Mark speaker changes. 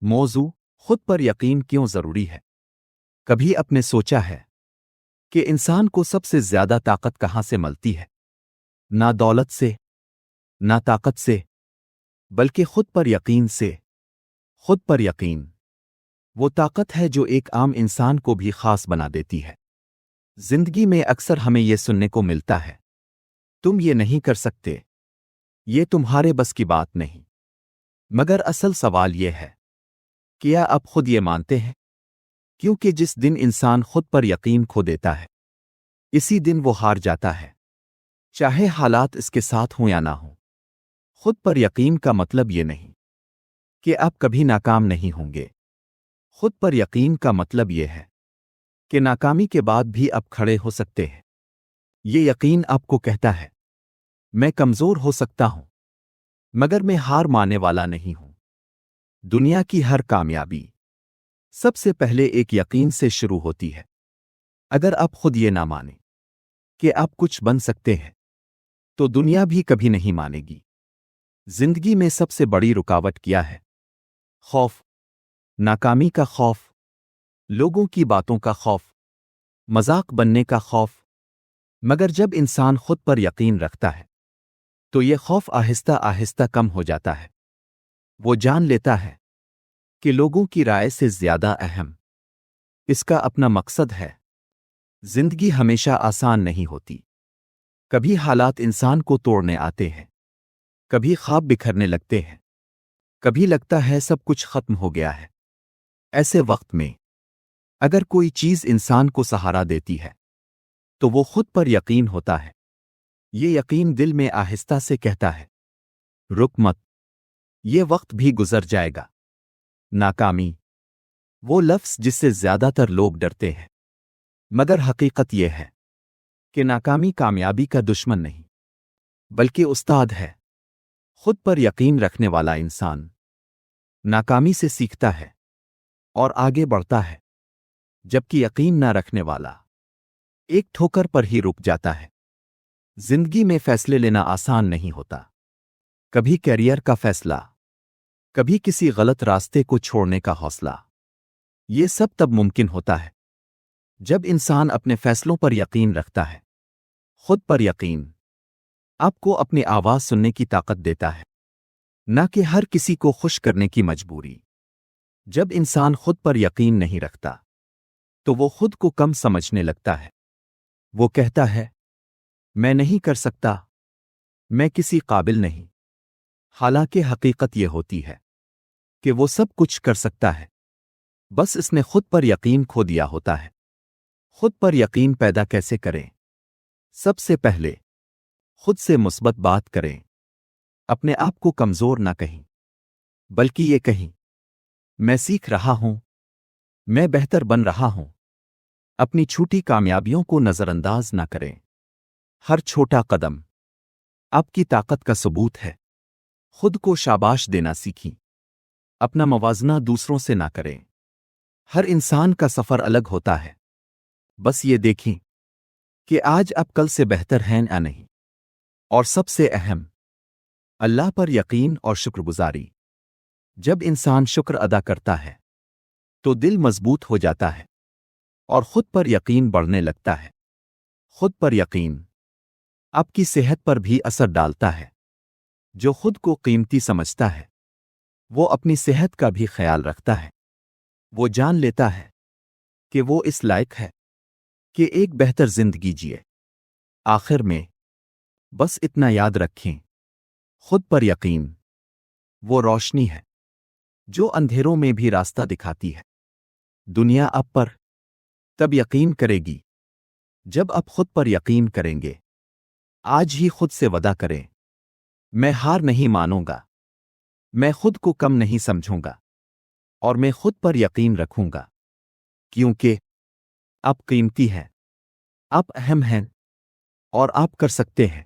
Speaker 1: موضوع: خود پر یقین کیوں ضروری ہے؟ کبھی اپنے سوچا ہے کہ انسان کو سب سے زیادہ طاقت کہاں سے ملتی ہے؟ نہ دولت سے، نہ طاقت سے، بلکہ خود پر یقین سے۔ خود پر یقین وہ طاقت ہے جو ایک عام انسان کو بھی خاص بنا دیتی ہے۔ زندگی میں اکثر ہمیں یہ سننے کو ملتا ہے، تم یہ نہیں کر سکتے، یہ تمہارے بس کی بات نہیں۔ مگر اصل سوال یہ ہے، کیا آپ خود یہ مانتے ہیں؟ کیونکہ جس دن انسان خود پر یقین کھو دیتا ہے، اسی دن وہ ہار جاتا ہے، چاہے حالات اس کے ساتھ ہوں یا نہ ہوں۔ خود پر یقین کا مطلب یہ نہیں کہ آپ کبھی ناکام نہیں ہوں گے۔ خود پر یقین کا مطلب یہ ہے کہ ناکامی کے بعد بھی آپ کھڑے ہو سکتے ہیں۔ یہ یقین آپ کو کہتا ہے، میں کمزور ہو سکتا ہوں، مگر میں ہار ماننے والا نہیں ہوں۔ دنیا کی ہر کامیابی سب سے پہلے ایک یقین سے شروع ہوتی ہے۔ اگر آپ خود یہ نہ مانیں کہ آپ کچھ بن سکتے ہیں، تو دنیا بھی کبھی نہیں مانے گی۔ زندگی میں سب سے بڑی رکاوٹ کیا ہے؟ خوف، ناکامی کا خوف، لوگوں کی باتوں کا خوف، مذاق بننے کا خوف۔ مگر جب انسان خود پر یقین رکھتا ہے تو یہ خوف آہستہ آہستہ کم ہو جاتا ہے۔ وہ جان لیتا ہے کہ لوگوں کی رائے سے زیادہ اہم اس کا اپنا مقصد ہے۔ زندگی ہمیشہ آسان نہیں ہوتی۔ کبھی حالات انسان کو توڑنے آتے ہیں، کبھی خواب بکھرنے لگتے ہیں، کبھی لگتا ہے سب کچھ ختم ہو گیا ہے۔ ایسے وقت میں اگر کوئی چیز انسان کو سہارا دیتی ہے تو وہ خود پر یقین ہوتا ہے۔ یہ یقین دل میں آہستہ سے کہتا ہے، رک مت، یہ وقت بھی گزر جائے گا۔ ناکامی وہ لفظ جس سے زیادہ تر لوگ ڈرتے ہیں، مگر حقیقت یہ ہے کہ ناکامی کامیابی کا دشمن نہیں، بلکہ استاد ہے۔ خود پر یقین رکھنے والا انسان ناکامی سے سیکھتا ہے اور آگے بڑھتا ہے، جبکہ یقین نہ رکھنے والا ایک ٹھوکر پر ہی رک جاتا ہے۔ زندگی میں فیصلے لینا آسان نہیں ہوتا۔ کبھی کیریئر کا فیصلہ، کبھی کسی غلط راستے کو چھوڑنے کا حوصلہ۔ یہ سب تب ممکن ہوتا ہے جب انسان اپنے فیصلوں پر یقین رکھتا ہے۔ خود پر یقین آپ کو اپنی آواز سننے کی طاقت دیتا ہے، نہ کہ ہر کسی کو خوش کرنے کی مجبوری۔ جب انسان خود پر یقین نہیں رکھتا تو وہ خود کو کم سمجھنے لگتا ہے۔ وہ کہتا ہے، میں نہیں کر سکتا، میں کسی قابل نہیں۔ حالانکہ حقیقت یہ ہوتی ہے کہ وہ سب کچھ کر سکتا ہے، بس اس نے خود پر یقین کھو دیا ہوتا ہے۔ خود پر یقین پیدا کیسے کریں؟ سب سے پہلے خود سے مثبت بات کریں۔ اپنے آپ کو کمزور نہ کہیں، بلکہ یہ کہیں، میں سیکھ رہا ہوں، میں بہتر بن رہا ہوں۔ اپنی چھوٹی کامیابیوں کو نظر انداز نہ کریں۔ ہر چھوٹا قدم آپ کی طاقت کا ثبوت ہے۔ خود کو شاباش دینا سیکھیں۔ اپنا موازنہ دوسروں سے نہ کریں۔ ہر انسان کا سفر الگ ہوتا ہے، بس یہ دیکھیں کہ آج آپ کل سے بہتر ہیں یا نہیں۔ اور سب سے اہم، اللہ پر یقین اور شکر گزاری۔ جب انسان شکر ادا کرتا ہے تو دل مضبوط ہو جاتا ہے اور خود پر یقین بڑھنے لگتا ہے۔ خود پر یقین آپ کی صحت پر بھی اثر ڈالتا ہے۔ جو خود کو قیمتی سمجھتا ہے وہ اپنی صحت کا بھی خیال رکھتا ہے۔ وہ جان لیتا ہے کہ وہ اس لائق ہے کہ ایک بہتر زندگی جیے۔ آخر میں بس اتنا یاد رکھیں، خود پر یقین وہ روشنی ہے جو اندھیروں میں بھی راستہ دکھاتی ہے۔ دنیا آپ پر تب یقین کرے گی جب آپ خود پر یقین کریں گے۔ آج ہی خود سے وعدہ کریں، میں ہار نہیں مانوں گا، میں خود کو کم نہیں سمجھوں گا، اور میں خود پر یقین رکھوں گا، کیونکہ آپ قیمتی ہیں، آپ اہم ہیں، اور آپ کر سکتے ہیں۔